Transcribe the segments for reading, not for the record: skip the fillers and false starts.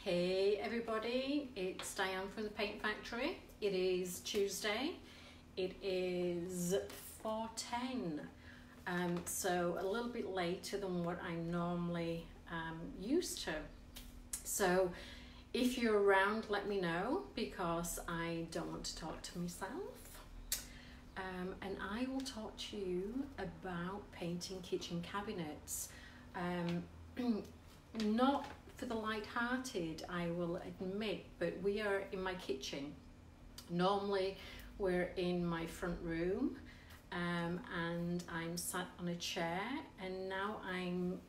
Hey everybody, it's Diane from the Paint Factory. It is Tuesday. It is 4:10, so a little bit later than what I'm normally used to. So if you're around, let me know, because I don't want to talk to myself. And I will talk to you about painting kitchen cabinets. Not for the light-hearted, I will admit, but we are in my kitchen. Normally we're in my front room, and I'm sat on a chair, and now I'm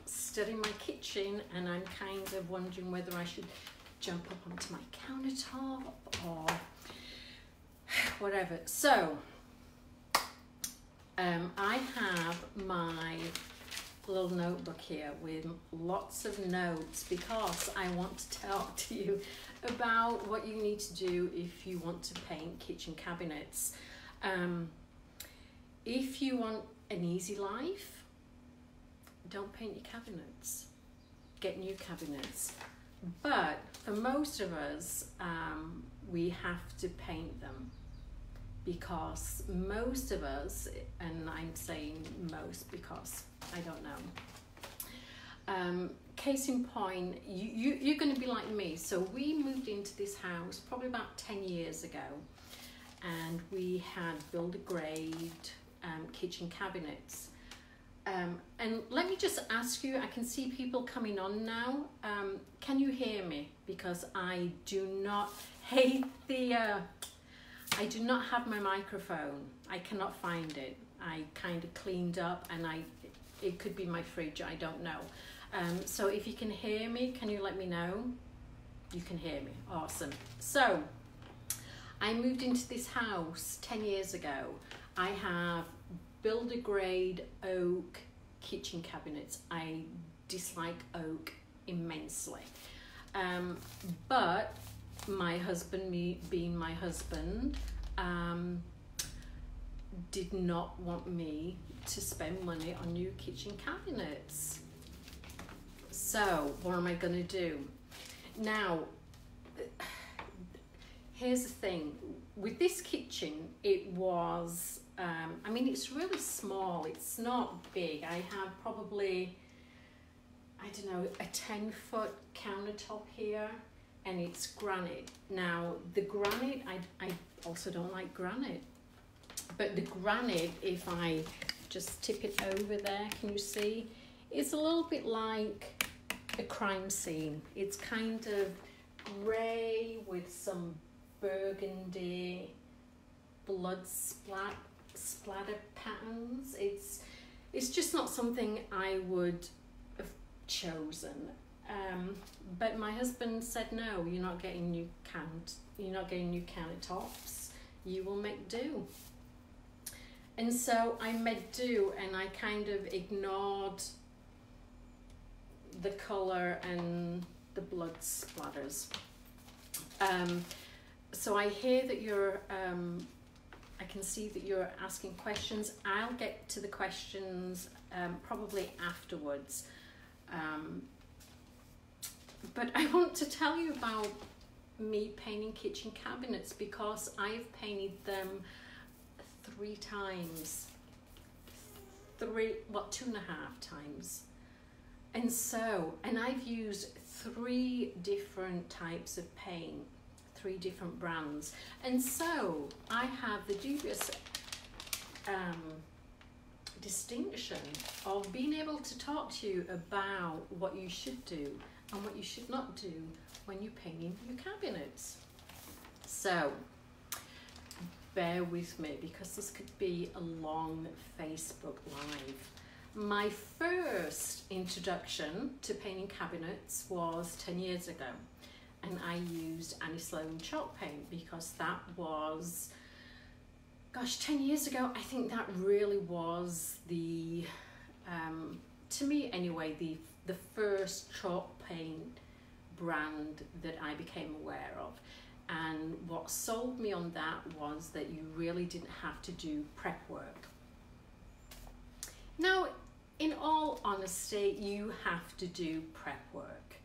stood in my kitchen, and I'm kind of wondering whether I should jump up onto my countertop or whatever. So I have my little notebook here with lots of notes because I want to talk to you about what you need to do if you want to paint kitchen cabinets. If you want an easy life, don't paint your cabinets, get new cabinets. But for most of us, we have to paint them, because most of us, and I'm saying most because I don't know. Case in point, you're going to be like me. So we moved into this house probably about 10 years ago, and we had builder grade kitchen cabinets. And let me just ask you, I can see people coming on now. Can you hear me? Because I do not hate I do not have my microphone. I cannot find it. I kind of cleaned up, and it could be my fridge, I don't know. So if you can hear me, can you let me know? You can hear me, awesome. So I moved into this house 10 years ago. I have builder grade oak kitchen cabinets. I dislike oak immensely. But my husband, me being my husband, did not want me to spend money on new kitchen cabinets. So what am I going to do? Now, here's the thing. With this kitchen, it was, I mean, it's really small. It's not big. I have probably, I don't know, a 10-foot countertop here, and it's granite. Now, the granite, I also don't like granite. But the granite, if I just tip it over there, can you see? It's a little bit like a crime scene. It's kind of grey with some burgundy blood splatter patterns. It's just not something I would have chosen. But my husband said, no, you're not getting new countertops. You will make do. And so I made do, and I kind of ignored the colour and the blood splatters. So I hear that you're, I can see that you're asking questions. I'll get to the questions probably afterwards. But I want to tell you about me painting kitchen cabinets, because I've painted them 3 times. 2.5 times. And I've used 3 different types of paint, 3 different brands. And so I have the dubious distinction of being able to talk to you about what you should do and what you should not do when you're painting your cabinets. So bear with me, because this could be a long Facebook Live. My first introduction to painting cabinets was 10 years ago, and I used Annie Sloan chalk paint, because that was, gosh, 10 years ago. I think that really was the, to me anyway, the first chalk paint brand that I became aware of. And what sold me on that was that you really didn't have to do prep work. Now, in all honesty, you have to do prep work.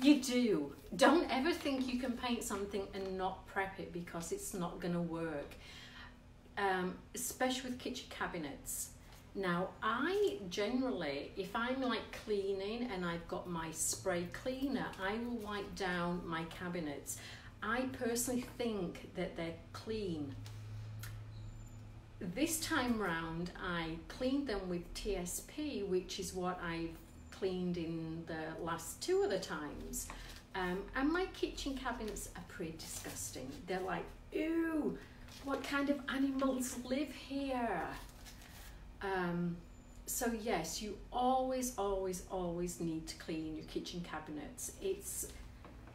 You do. Don't ever think you can paint something and not prep it, because it's not going to work. Especially with kitchen cabinets. Now, I generally, if I'm like cleaning and I've got my spray cleaner, I will wipe down my cabinets. I personally think that they're clean. This time round, I cleaned them with TSP, which is what I've cleaned in the last 2 other times. And my kitchen cabinets are pretty disgusting. They're like, ew, what kind of animals live here? So yes, you always need to clean your kitchen cabinets. It's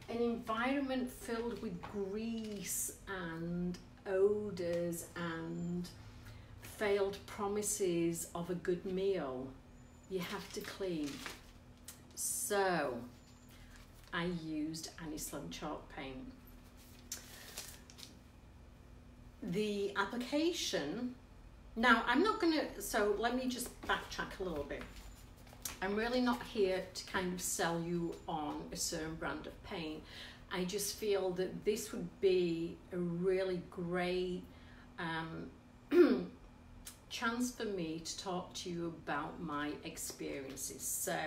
an environment filled with grease and odors and failed promises of a good meal. You have to clean. So I used Enamel chalk paint. The application, now I'm not gonna, so let me just backtrack a little bit. I'm really not here to kind of sell you on a certain brand of paint. I just feel that this would be a really great chance for me to talk to you about my experiences. So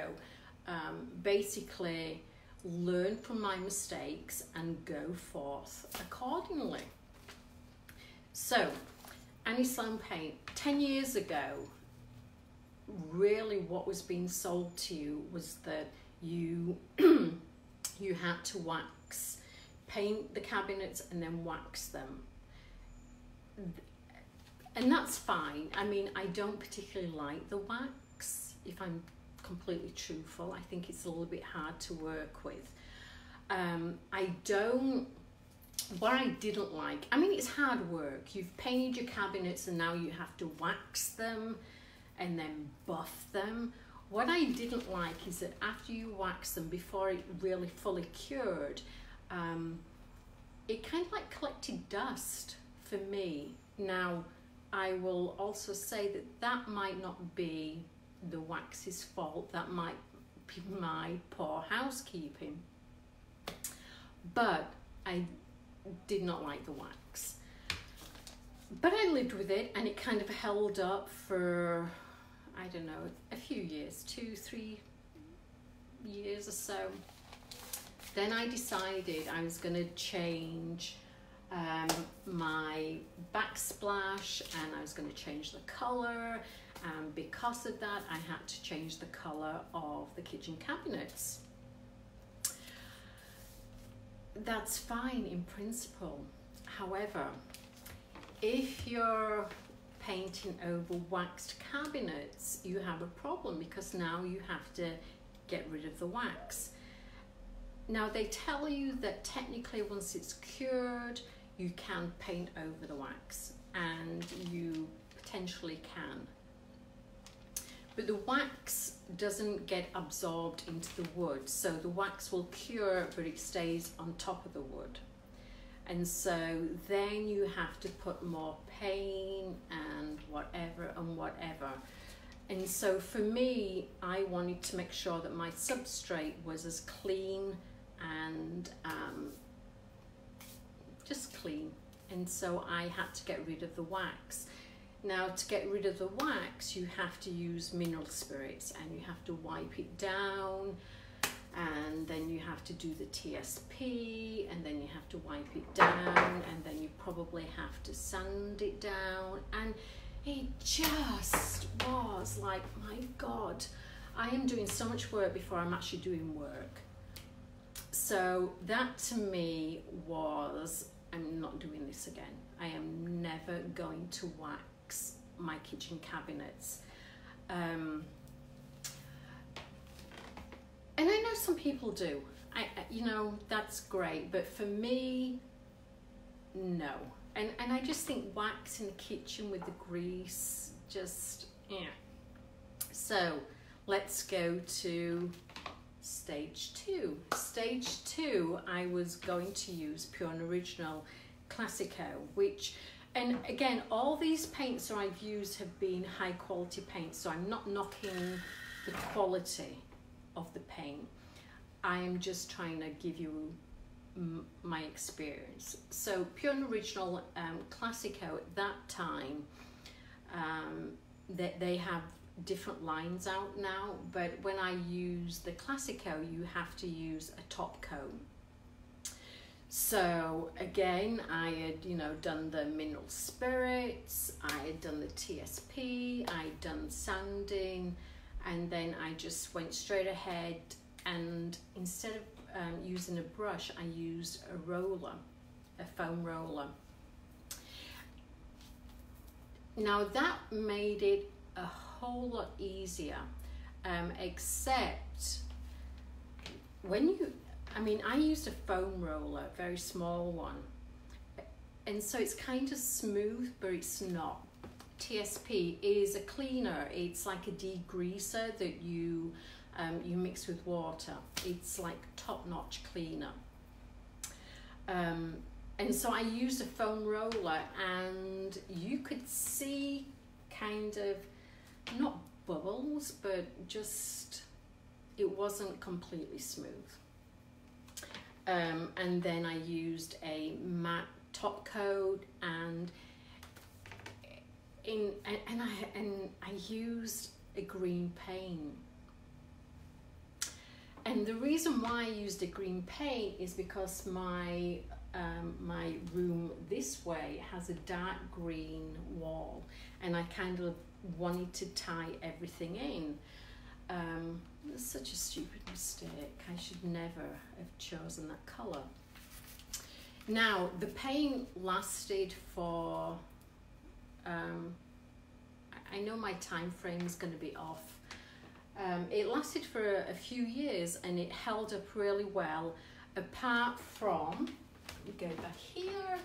basically learn from my mistakes and go forth accordingly. So Enamel paint, 10 years ago, really what was being sold to you was that you you had to paint the cabinets and then wax them. And that's fine. I mean, I don't particularly like the wax, if I'm completely truthful. I think it's a little bit hard to work with. What I didn't like, I mean, it's hard work. You've painted your cabinets and now you have to wax them and then buff them. What I didn't like is that after you wax them, before it really fully cured, it kind of like collected dust for me. Now, I will also say that that might not be the wax's fault. That might be my poor housekeeping. But I did not like the wax. But I lived with it, and it kind of held up for, I don't know, a few years, 2-3 years or so. Then I decided I was going to change my backsplash, and I was going to change the colour, and because of that I had to change the colour of the kitchen cabinets. That's fine in principle. However, if you're painting over waxed cabinets, you have a problem, because now you have to get rid of the wax. Now, they tell you that technically once it's cured, you can paint over the wax, and you potentially can. But the wax doesn't get absorbed into the wood, so the wax will cure, but it stays on top of the wood. And so then you have to put more paint and whatever and whatever. And so for me, I wanted to make sure that my substrate was as clean and just clean. And so I had to get rid of the wax. Now, to get rid of the wax, you have to use mineral spirits, and you have to wipe it down, and then you have to do the TSP, and then you have to wipe it down, and then you probably have to sand it down. And it just was like, my God, I am doing so much work before I'm actually doing work. So that to me was, I'm not doing this again. I am never going to wax my kitchen cabinets. And I know some people do. You know, that's great, but for me, no. And I just think wax in the kitchen with the grease, just, yeah. So let's go to stage 2. Stage 2, I was going to use Pure and Original Classico, which, and again, all these paints that I've used have been high quality paints, so I'm not knocking the quality of the paint. I am just trying to give you my experience. So Pure and Original Classico at that time, they have different lines out now, but when I use the Classico, you have to use a top coat. So again, I had done the mineral spirits, I had done the TSP, I'd done sanding, and then I just went straight ahead, and instead of using a brush, I used a roller, a foam roller. Now that made it a whole lot easier, except when I used a foam roller, a very small one, and so it's kind of smooth, but it's not. TSP is a cleaner. It's like a degreaser that you mix with water. It's like top-notch cleaner. And so I used a foam roller, and you could see kind of, not bubbles, but just, it wasn't completely smooth. And then I used a matte top coat, and I used a green paint. And the reason why I used a green paint is because my room this way has a dark green wall, and I kind of wanted to tie everything in. It's such a stupid mistake. I should never have chosen that colour. Now the paint lasted for, I know my time frame is going to be off. It lasted for a few years, and it held up really well, apart from, let me go back here,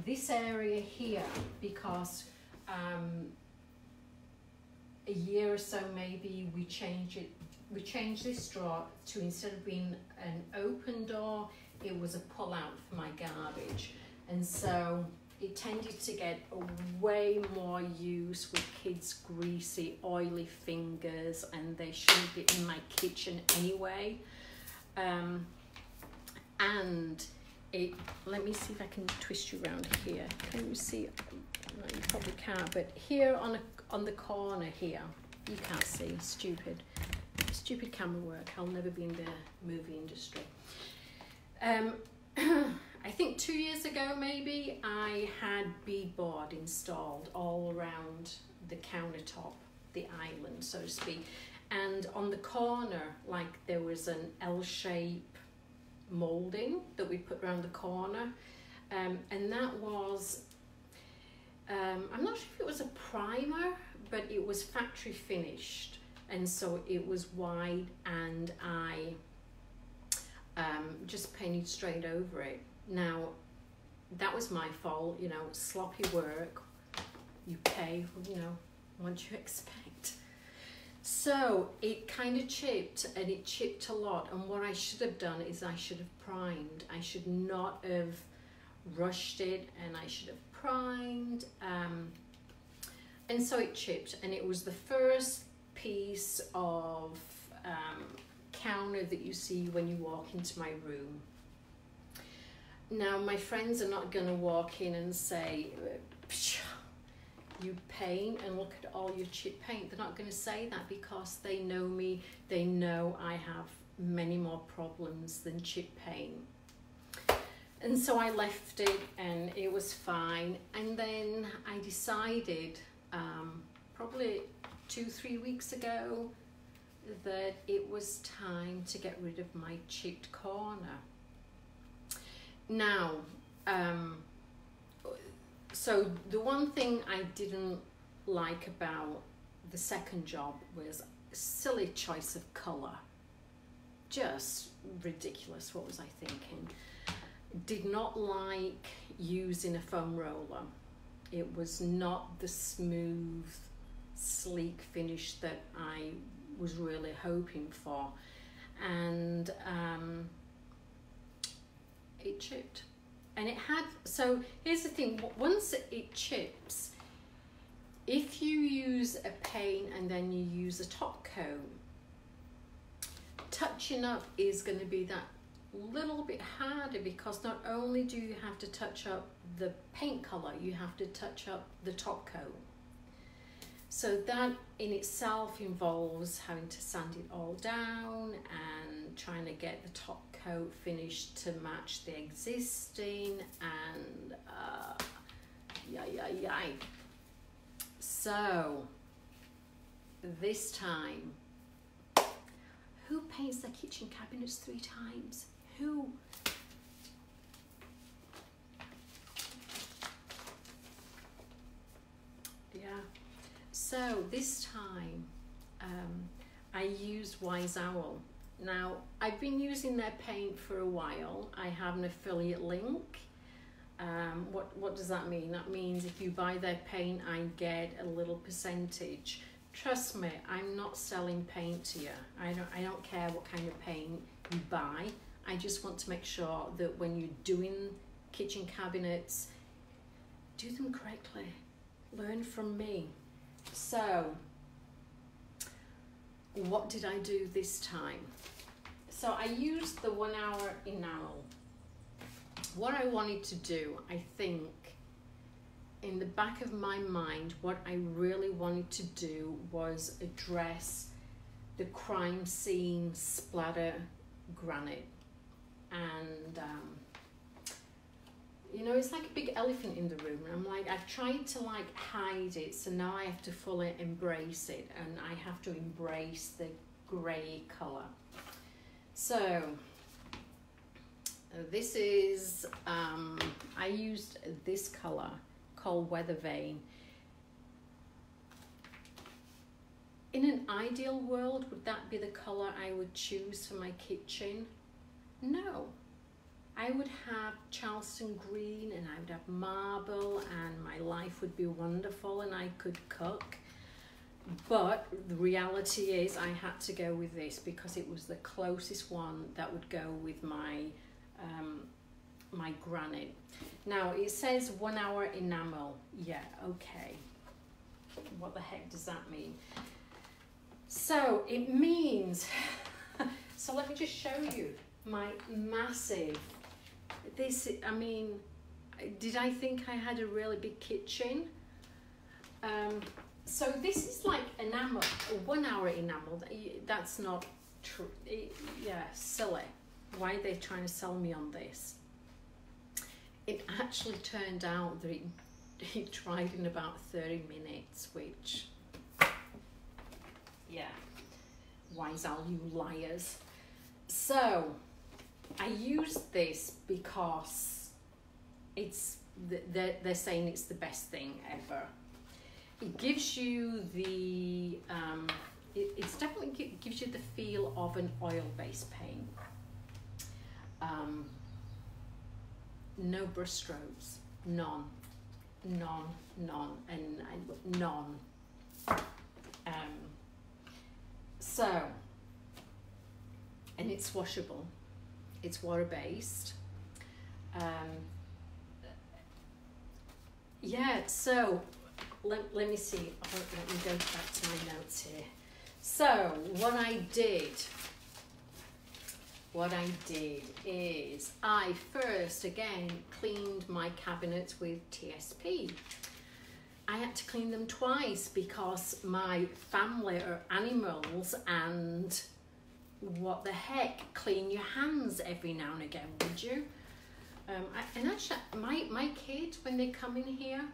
this area here, because a year or so maybe we changed this drawer to, instead of being an open door, it was a pull out for my garbage, and so it tended to get way more use with kids' greasy, oily fingers, and they shouldn't be in my kitchen anyway. And it, let me see if I can twist you around here. Can you see? No, you probably can't, but here on the corner here, you can't see. Stupid camera work. I'll never be in the movie industry. I think 2 years ago maybe, I had beadboard installed all around the countertop, the island, so to speak, and on the corner, like, there was an L-shape molding that we put around the corner, and that was, I'm not sure if it was a primer, but it was factory finished, and so it was wide, and I just painted straight over it. Now, that was my fault, sloppy work. You pay, what you expect. So it kind of chipped, and it chipped a lot. And what I should have done is I should have primed. I should not have rushed it, and I should have primed. And so it chipped, and it was the first piece of counter that you see when you walk into my room. Now, my friends are not going to walk in and say, you paint and look at all your chip paint. They're not going to say that, because they know me. They know I have many more problems than chip paint. And so I left it, and it was fine. And then I decided, probably 2-3 weeks ago, that it was time to get rid of my chipped corner. Now, so the one thing I didn't like about the second job was silly choice of colour. Just ridiculous. What was I thinking? Did not like using a foam roller. It was not the smooth, sleek finish that I was really hoping for, and it chipped, and it had, so here's the thing, once it chips, if you use a paint and then you use a top coat, touching up is going to be that little bit harder, because not only do you have to touch up the paint color, you have to touch up the top coat. So that in itself involves having to sand it all down and trying to get the top coat finished to match the existing, and yay. So this time, who paints their kitchen cabinets 3 times? Who? Yeah. So this time I used Wise Owl. Now, I've been using their paint for a while. I have an affiliate link. What does that mean? That means if you buy their paint, I get a little percentage. Trust me, I'm not selling paint to you. I don't care what kind of paint you buy. I just want to make sure that when you're doing kitchen cabinets, do them correctly. Learn from me. So, what did I do this time? So I used the 1 hour enamel. What I wanted to do, I think, in the back of my mind, what I really wanted to do was address the crime scene splatter granite. And you know, it's like a big elephant in the room, and I'm like, I've tried to like hide it, so now I have to fully embrace it, and I have to embrace the grey colour. So this is I used this colour called Weather Vane. In an ideal world, would that be the colour I would choose for my kitchen? No. I would have Charleston green, and I would have marble, and my life would be wonderful, and I could cook. But the reality is I had to go with this because it was the closest one that would go with my my granite. Now it says 1 hour enamel. Yeah, okay. What the heck does that mean? So it means, so let me just show you my massive, this, I mean, did I think I had a really big kitchen? So this is like enamel, 1 hour enamel. That's not true. Yeah, silly. Why are they trying to sell me on this? It actually turned out that it dried in about 30 minutes, which, yeah, Wise Owl, you liars. So I used this because it's they're saying it's the best thing ever. It gives you the it's definitely gives you the feel of an oil-based paint. No brush strokes, none, and none. So, and it's washable. It's water-based. Yeah, so let me see. Let me go back to my notes here. So what I did is I first again cleaned my cabinets with TSP. I had to clean them twice because my family are animals, and what the heck, clean your hands every now and again, would you? And actually, my kids, when they come in here,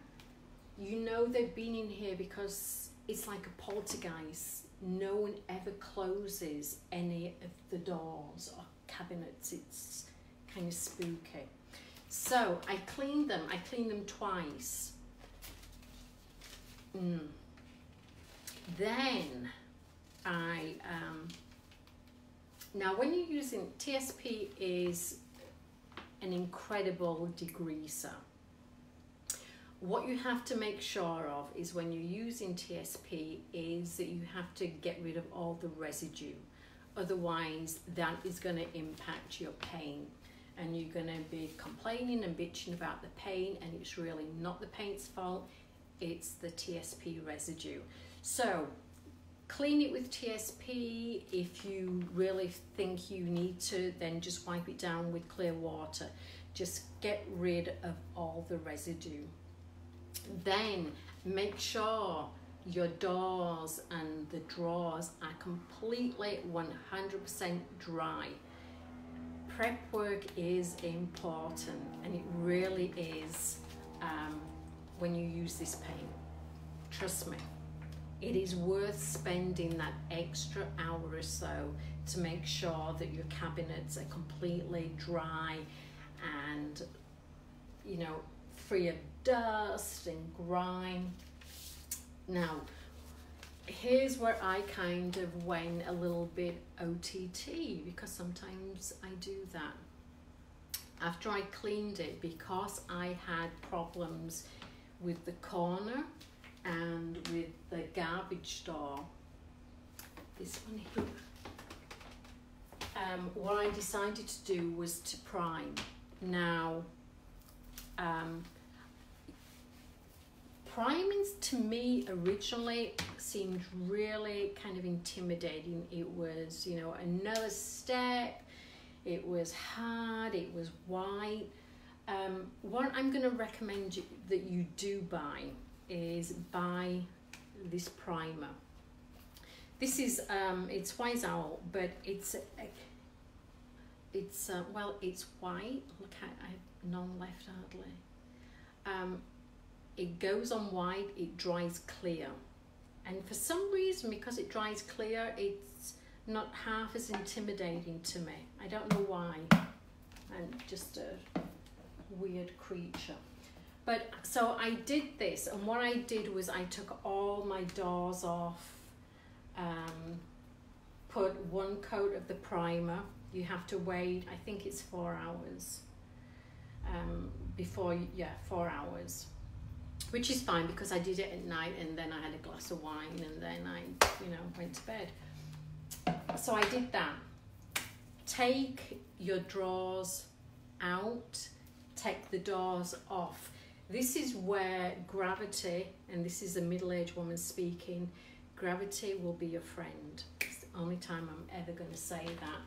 you know they've been in here because it's like a poltergeist. No one ever closes any of the doors or cabinets. It's kind of spooky. So I cleaned them twice. Then I now when you're using TSP, is an incredible degreaser. What you have to make sure of is when you're using TSP is that you have to get rid of all the residue. Otherwise, that is going to impact your paint, and you're going to be complaining and bitching about the paint, and it's really not the paint's fault, it's the TSP residue. So Clean it with TSP. If you really think you need to, then just wipe it down with clear water. Just get rid of all the residue. Then make sure your doors and the drawers are completely 100% dry. Prep work is important, and it really is when you use this paint. Trust me, it is worth spending that extra hour or so to make sure that your cabinets are completely dry and, you know, free of dust and grime. Now, here's where I kind of went a little bit OTT, because sometimes I do that. After I cleaned it, because I had problems with the corner and with the garbage store, this one here, what I decided to do was to prime. Now, priming to me originally seemed really kind of intimidating. It was, you know, another step. It was hard. It was white. What I'm going to recommend that you do buy is buy this primer. This is it's Wise Owl, but it's well, it's white. Look, I have none left hardly. It goes on white, it dries clear, and for some reason, because it dries clear, it's not half as intimidating to me. I don't know why. I'm just a weird creature. But so I did this, and what I did was I took all my doors off, put one coat of the primer. You have to wait, I think it's 4 hours before, 4 hours, which is fine because I did it at night, and then I had a glass of wine, and then I, you know, went to bed. So I did that. Take your drawers out, take the doors off. This is where gravity, and this is a middle-aged woman speaking, gravity will be your friend. It's the only time I'm ever going to say that.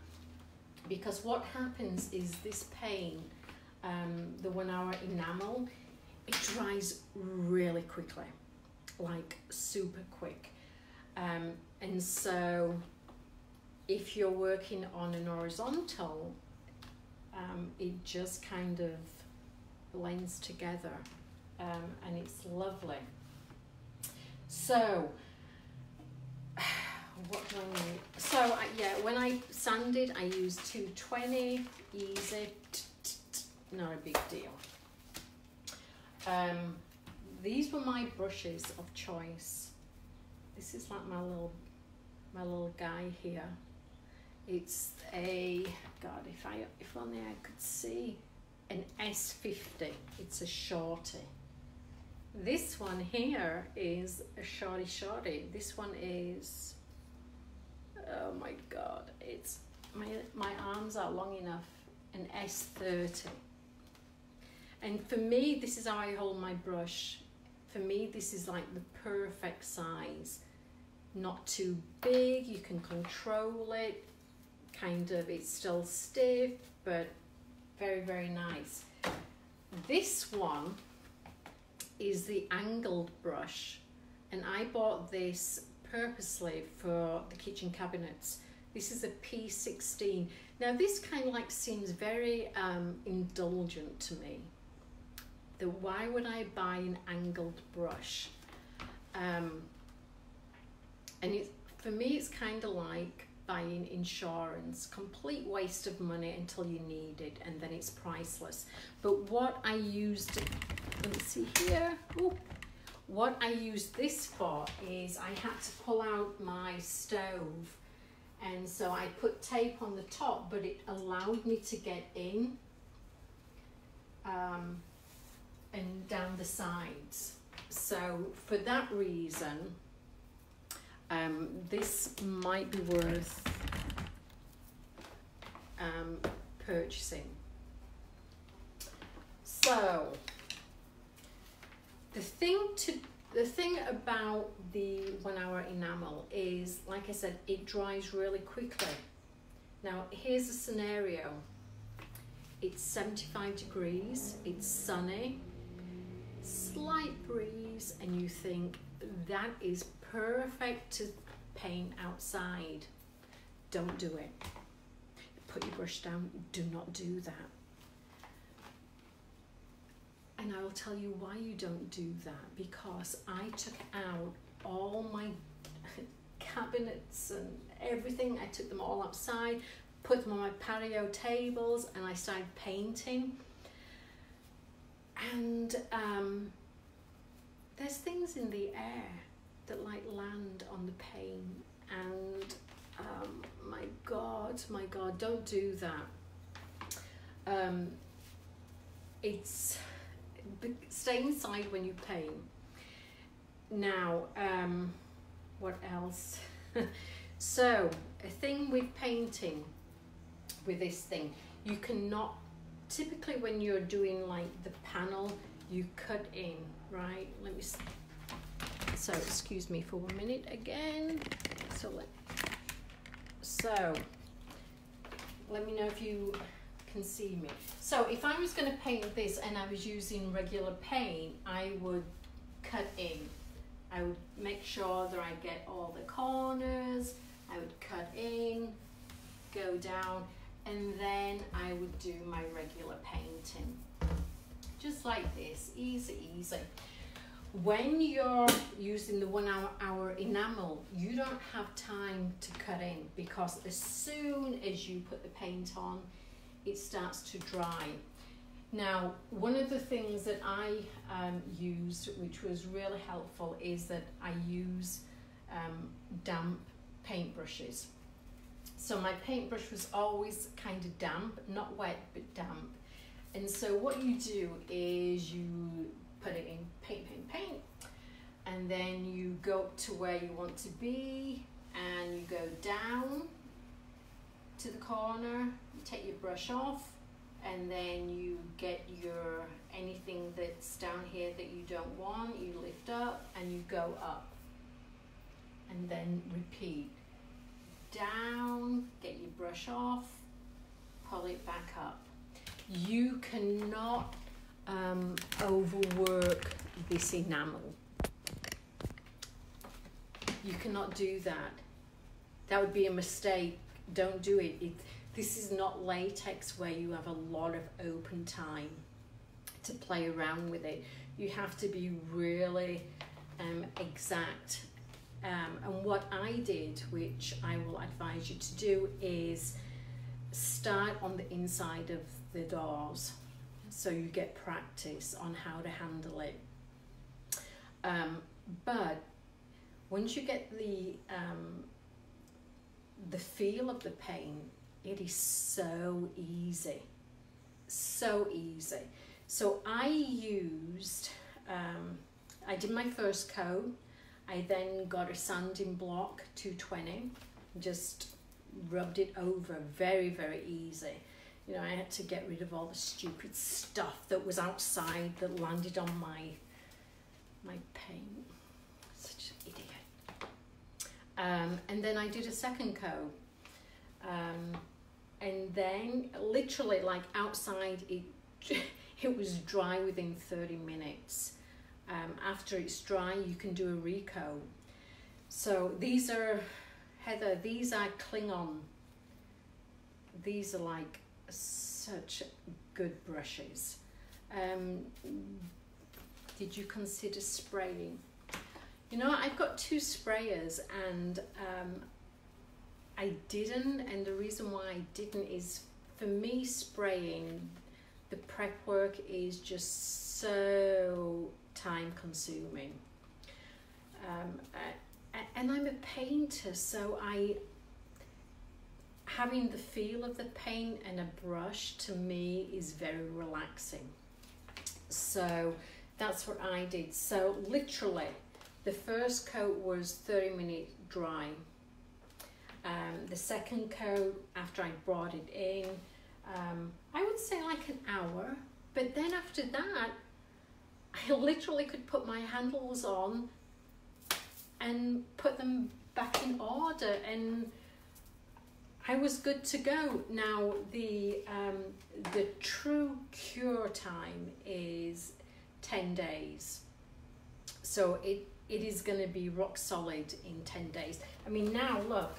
Because what happens is this paint, the 1 hour enamel, it dries really quickly, like super quick. And so if you're working on an horizontal, it just kind of blends together, and it's lovely. So what do I need? So yeah, when I sanded, I used 220, easy, not a big deal. These were my brushes of choice. This is like my little guy here. It's a, God, if only I could see, an S50. It's a shorty. This one here is a shorty. This one is, oh my God, it's, my arms are long enough, an S30. And for me, this is how I hold my brush. For me, this is like the perfect size. Not too big, you can control it. Kind of, it's still stiff, but very, very nice. This one is the angled brush, and I bought this purposely for the kitchen cabinets. This is a P16. Now this kind of like seems very indulgent to me. Why would I buy an angled brush? And for me, it's kind of like buying insurance. Complete waste of money until you need it, and then it's priceless. But what I used, let's see here. Ooh. What I used this for is I had to pull out my stove, and so I put tape on the top, but it allowed me to get in and down the sides. So for that reason, this might be worth purchasing. So the thing The thing about the 1 hour enamel is, like I said, it dries really quickly. Now here's a scenario. It's 75 degrees, it's sunny, slight breeze, and you think that is perfect to paint outside. Don't do it. Put your brush down, do not do that. And I will tell you why you don't do that, because I took out all my cabinets and everything. I took them all outside, put them on my patio tables, and I started painting. And there's things in the air that like land on the paint, and my God, don't do that. It's stay inside when you paint. Now, what else? So, a thing with painting, with this thing, you cannot, typically when you're doing like the panel, you cut in, right? Let me, so excuse me for 1 minute again. So let me know if you can see me. So if I was going to paint this and I was using regular paint, I would cut in. I would make sure that I get all the corners. I would cut in, go down, and then I would do my regular painting. Just like this, easy, easy. When you're using the 1 hour enamel, you don't have time to cut in, because as soon as you put the paint on, it starts to dry. Now, one of the things that I used, which was really helpful, is that I use damp paintbrushes. So my paintbrush was always kind of damp, not wet, but damp. And so what you do is you put it in paint, and then you go up to where you want to be, and you go down to the corner, you take your brush off, and then you get your anything that's down here that you don't want, you lift up and you go up, and then repeat. Down, get your brush off, pull it back up. You cannot overwork this enamel. You cannot do that. That would be a mistake. Don't do it. This is not latex where you have a lot of open time to play around with it. You have to be really exact. And what I did, which I will advise you to do, is start on the inside of the doors, so you get practice on how to handle it. But once you get the feel of the paint, it is so easy, so easy. So I used, I did my first coat. I then got a sanding block 220, just rubbed it over, very, very easy. You know, I had to get rid of all the stupid stuff that was outside that landed on my paint. Such an idiot. And then I did a second coat. And then literally like outside, it was dry within 30 minutes. After it's dry, you can do a recoat. So these are, Heather, these are Klingon. These are like such good brushes. Did you consider spraying? You know, I've got 2 sprayers, and I didn't, and the reason why I didn't is, for me, spraying, the prep work is just so time consuming. And I'm a painter, so having the feel of the paint and a brush, to me, is very relaxing. So that's what I did. So literally, the first coat was 30-minute dry. The second coat, after I brought it in, I would say like an hour. But then after that, I literally could put my handles on and put them back in order, and I was good to go. Now the true cure time is 10 days. So it is going to be rock solid in 10 days. I mean, now look.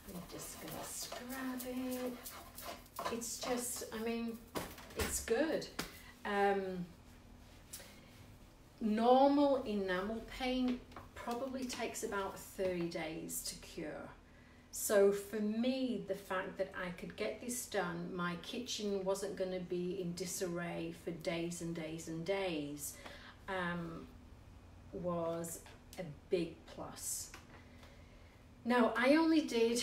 I'm just going to scrub it. It's just, I mean, it's good. Normal enamel paint probably takes about 30 days to cure. So for me, the fact that I could get this done, my kitchen wasn't going to be in disarray for days and days and days, was a big plus. Now, I only did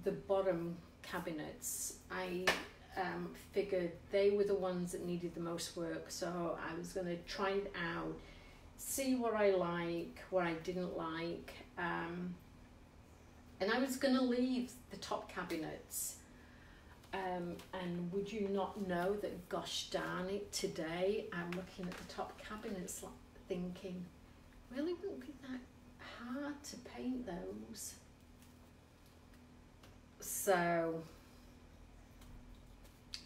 the bottom cabinets. I figured they were the ones that needed the most work, so I was going to try it out, see what I like, what I didn't like, and I was going to leave the top cabinets. And would you not know that, gosh darn it, today I'm looking at the top cabinets thinking, really wouldn't be that hard to paint those. So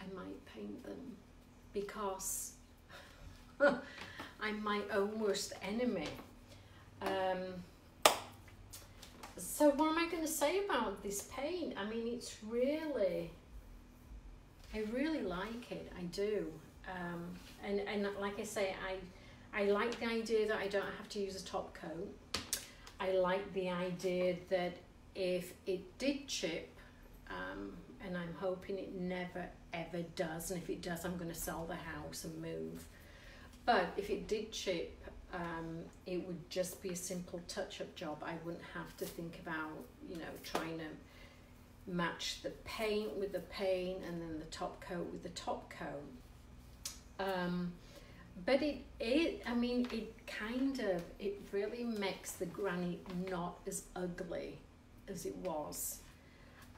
I might paint them, because I'm my own worst enemy. So what am I going to say about this paint? I mean, it's really, I really like it. I do. And like I say, I like the idea that I don't have to use a top coat. I like the idea that if it did chip, and I'm hoping it never ever does, and if it does, I'm going to sell the house and move. But if it did chip, it would just be a simple touch-up job. I wouldn't have to think about, you know, trying to match the paint with the paint and then the top coat with the top coat. But I mean, it really makes the granny not as ugly as it was.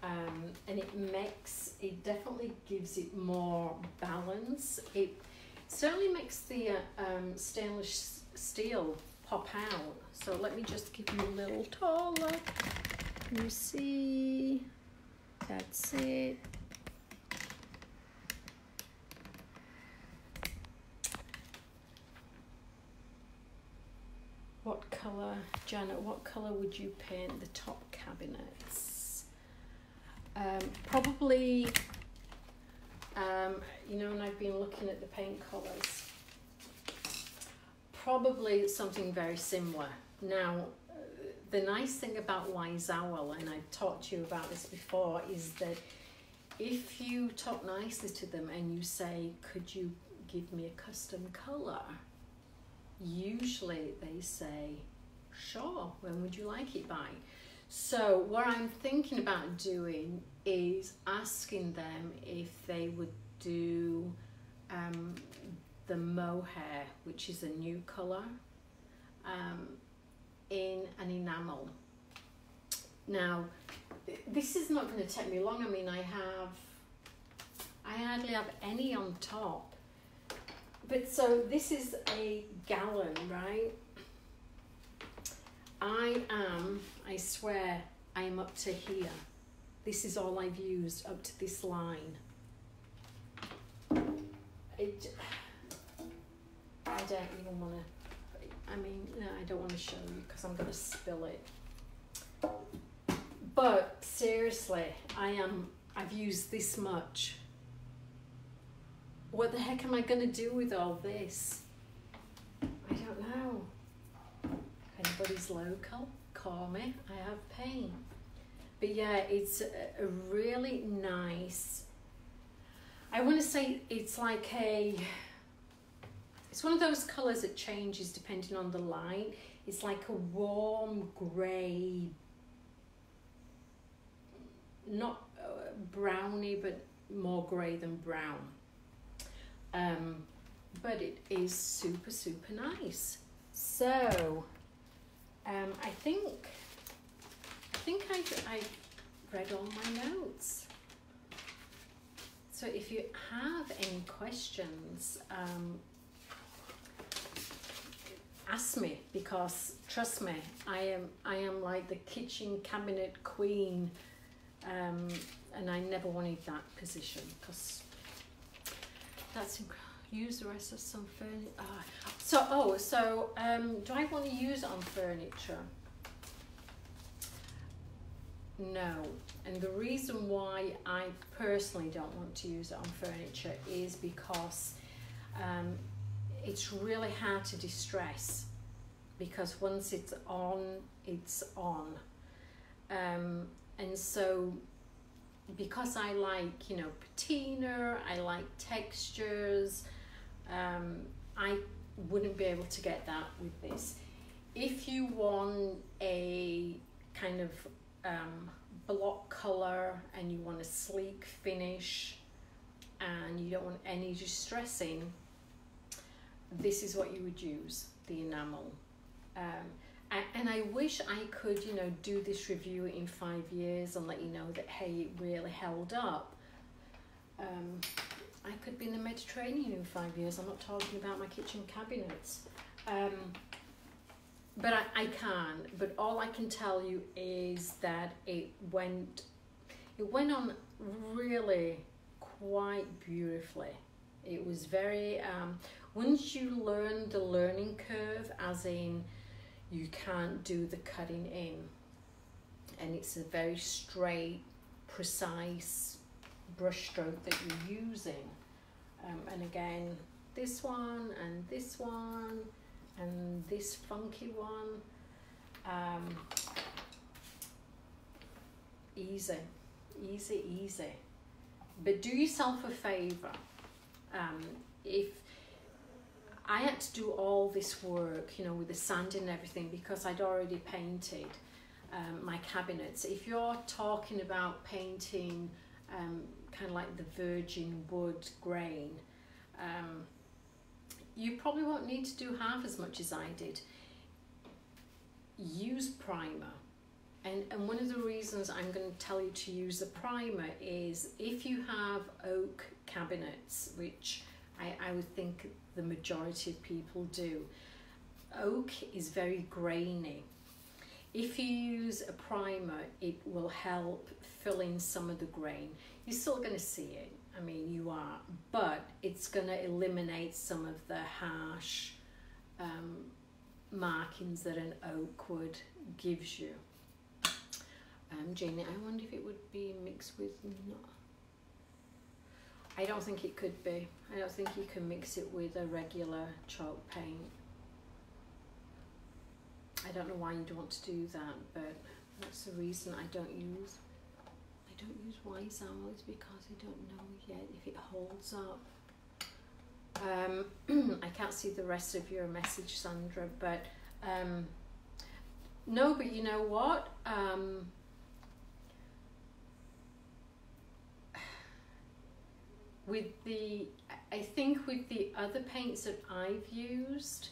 And it definitely gives it more balance. It certainly makes the stainless steel pop out. So let me just give you a little taller. Can you see? That's it. What colour, Janet, what colour would you paint the top cabinets? Probably, you know, and I've been looking at the paint colours, probably something very similar. Now, the nice thing about Wise Owl, and I've talked to you about this before, is that if you talk nicely to them and you say, could you give me a custom colour? Usually they say, sure, when would you like it by? So what I'm thinking about doing is asking them if they would do the mohair, which is a new colour, in an enamel. Now, this is not going to take me long. I mean, I hardly have any on top. But so this is a gallon, right? I swear, I am up to here. This is all I've used up to this line. I don't even want to, I mean, no, I don't want to show you because I'm going to spill it. But seriously, I've used this much. What the heck am I going to do with all this? I don't know. If anybody's local, call me. I have paint. But yeah, it's a really nice, I want to say it's like it's one of those colours that changes depending on the light. It's like a warm grey, not browny, but more grey than brown. But it is super, super nice. So, I think I read all my notes. So if you have any questions, ask me, because trust me, I am like the kitchen cabinet queen, and I never wanted that position, because that's use the rest of some furniture. So do I want to use it on furniture? No, and the reason why I personally don't want to use it on furniture is because it's really hard to distress, because once it's on, it's on. And so because I like, you know, patina, I like textures, I wouldn't be able to get that with this. If you want a kind of block color and you want a sleek finish and you don't want any distressing, this is what you would use, the enamel. And I wish I could, you know, do this review in 5 years and let you know that, hey, it really held up. I could be in the Mediterranean in 5 years. I'm not talking about my kitchen cabinets. But I can. But all I can tell you is that it went on really quite beautifully. It was very, once you learn the learning curve, as in you can't do the cutting in, and it's a very straight, precise brush stroke that you're using. And again, this one and this one and this funky one, easy. But do yourself a favor. If I had to do all this work, you know, with the sand and everything, because I'd already painted my cabinets. If you're talking about painting kind of like the virgin wood grain, you probably won't need to do half as much as I did. Use primer. And one of the reasons I'm going to tell you to use the primer is if you have oak cabinets, which I would think the majority of people do, oak is very grainy. If you use a primer, it will help fill in some of the grain. You're still going to see it, I mean you are, but it's going to eliminate some of the harsh markings that an oak wood gives you. Janie, I wonder if it would be mixed with, no, I don't think it could be. I don't think you can mix it with a regular chalk paint. I don't know why you'd want to do that, but that's the reason I don't use Wise Owl, is because I don't know yet if it holds up. I can't see the rest of your message, Sandra, but no, but you know what? I think with the other paints that I've used,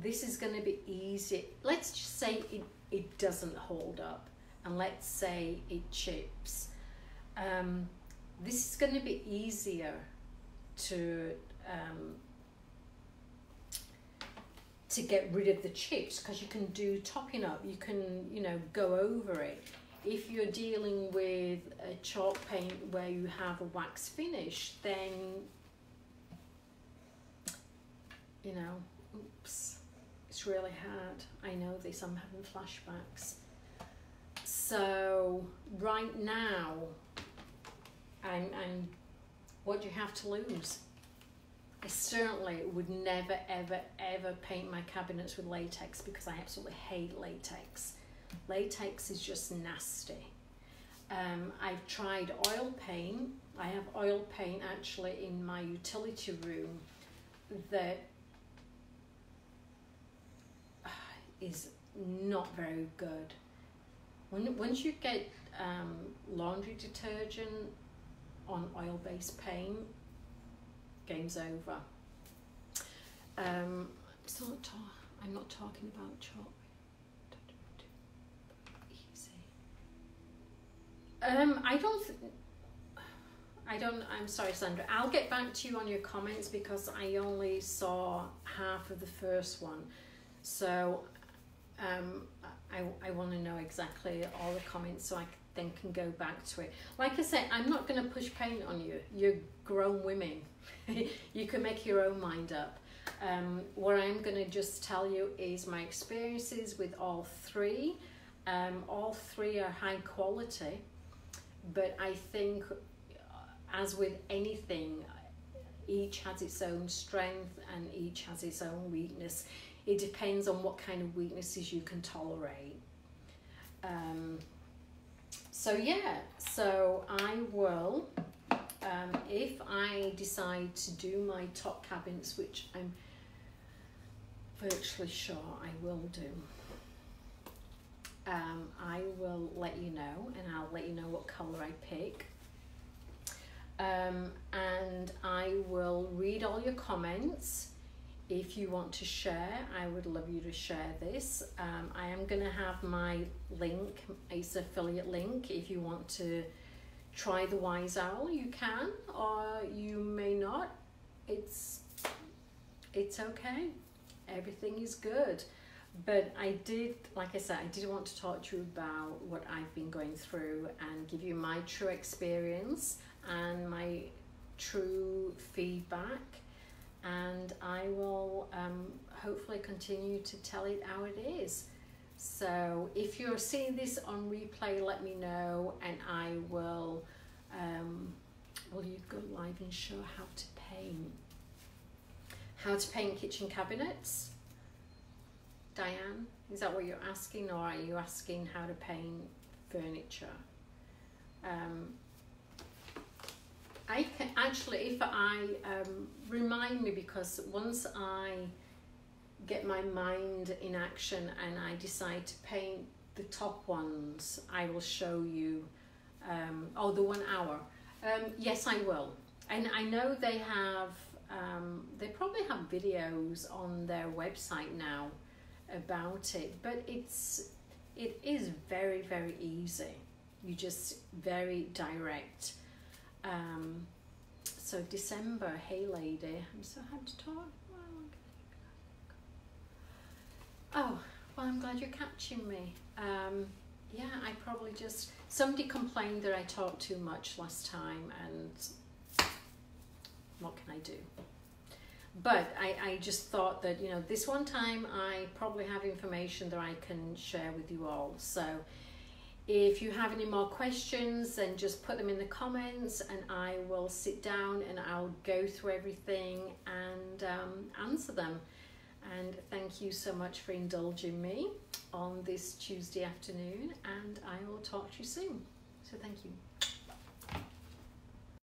this is going to be easy. Let's just say it doesn't hold up, and let's say it chips. This is going to be easier to get rid of the chips, because you can do topping up. You can, you know, go over it. If you're dealing with a chalk paint where you have a wax finish, then, you know, oops, it's really hard. I know this, I'm having flashbacks. So right now, I'm what do you have to lose? I certainly would never, ever, ever paint my cabinets with latex, because I absolutely hate latex. Latex is just nasty. I've tried oil paint. I have oil paint actually in my utility room that is not very good. Once you get laundry detergent on oil-based paint, game's over. I'm not talking about chalk. I'm sorry, Sandra. I'll get back to you on your comments because I only saw half of the first one. So I want to know exactly all the comments so I then can go back to it. Like I said, I'm not going to push paint on you. You're grown women. You can make your own mind up. What I'm going to just tell you is my experiences with all three. All three are high quality, but I think, as with anything, each has its own strength and each has its own weakness. It depends on what kind of weaknesses you can tolerate. So yeah, so I will, if I decide to do my top cabinets, which I'm virtually sure I will do, I will let you know, and I'll let you know what colour I pick. And I will read all your comments. If you want to share, I would love you to share this. I am going to have my link, it's an affiliate link. If you want to try the Wise Owl, you can, or you may not. It's okay. Everything is good. But I did, like I said, I did want to talk to you about what I've been going through and give you my true experience and my true feedback. And I will hopefully continue to tell it how it is. So if you're seeing this on replay, let me know, and I will you go live and show how to paint kitchen cabinets? Diane, is that what you're asking, or are you asking how to paint furniture? I can actually, if I remind me, because once I get my mind in action and I decide to paint the top ones, I will show you. Oh, the 1 hour. Yes, I will. And I know they have, they probably have videos on their website now about it, but it is very, very easy. You just very direct. So December, hey lady, I'm so happy to talk. Oh, well, I'm glad you're catching me. Yeah, I probably just, somebody complained that I talked too much last time, and what can I do? But I just thought that, you know, this one time I probably have information that I can share with you all. So if you have any more questions, then just put them in the comments and I will sit down and I'll go through everything and answer them. And thank you so much for indulging me on this Tuesday afternoon, and I will talk to you soon. So thank you.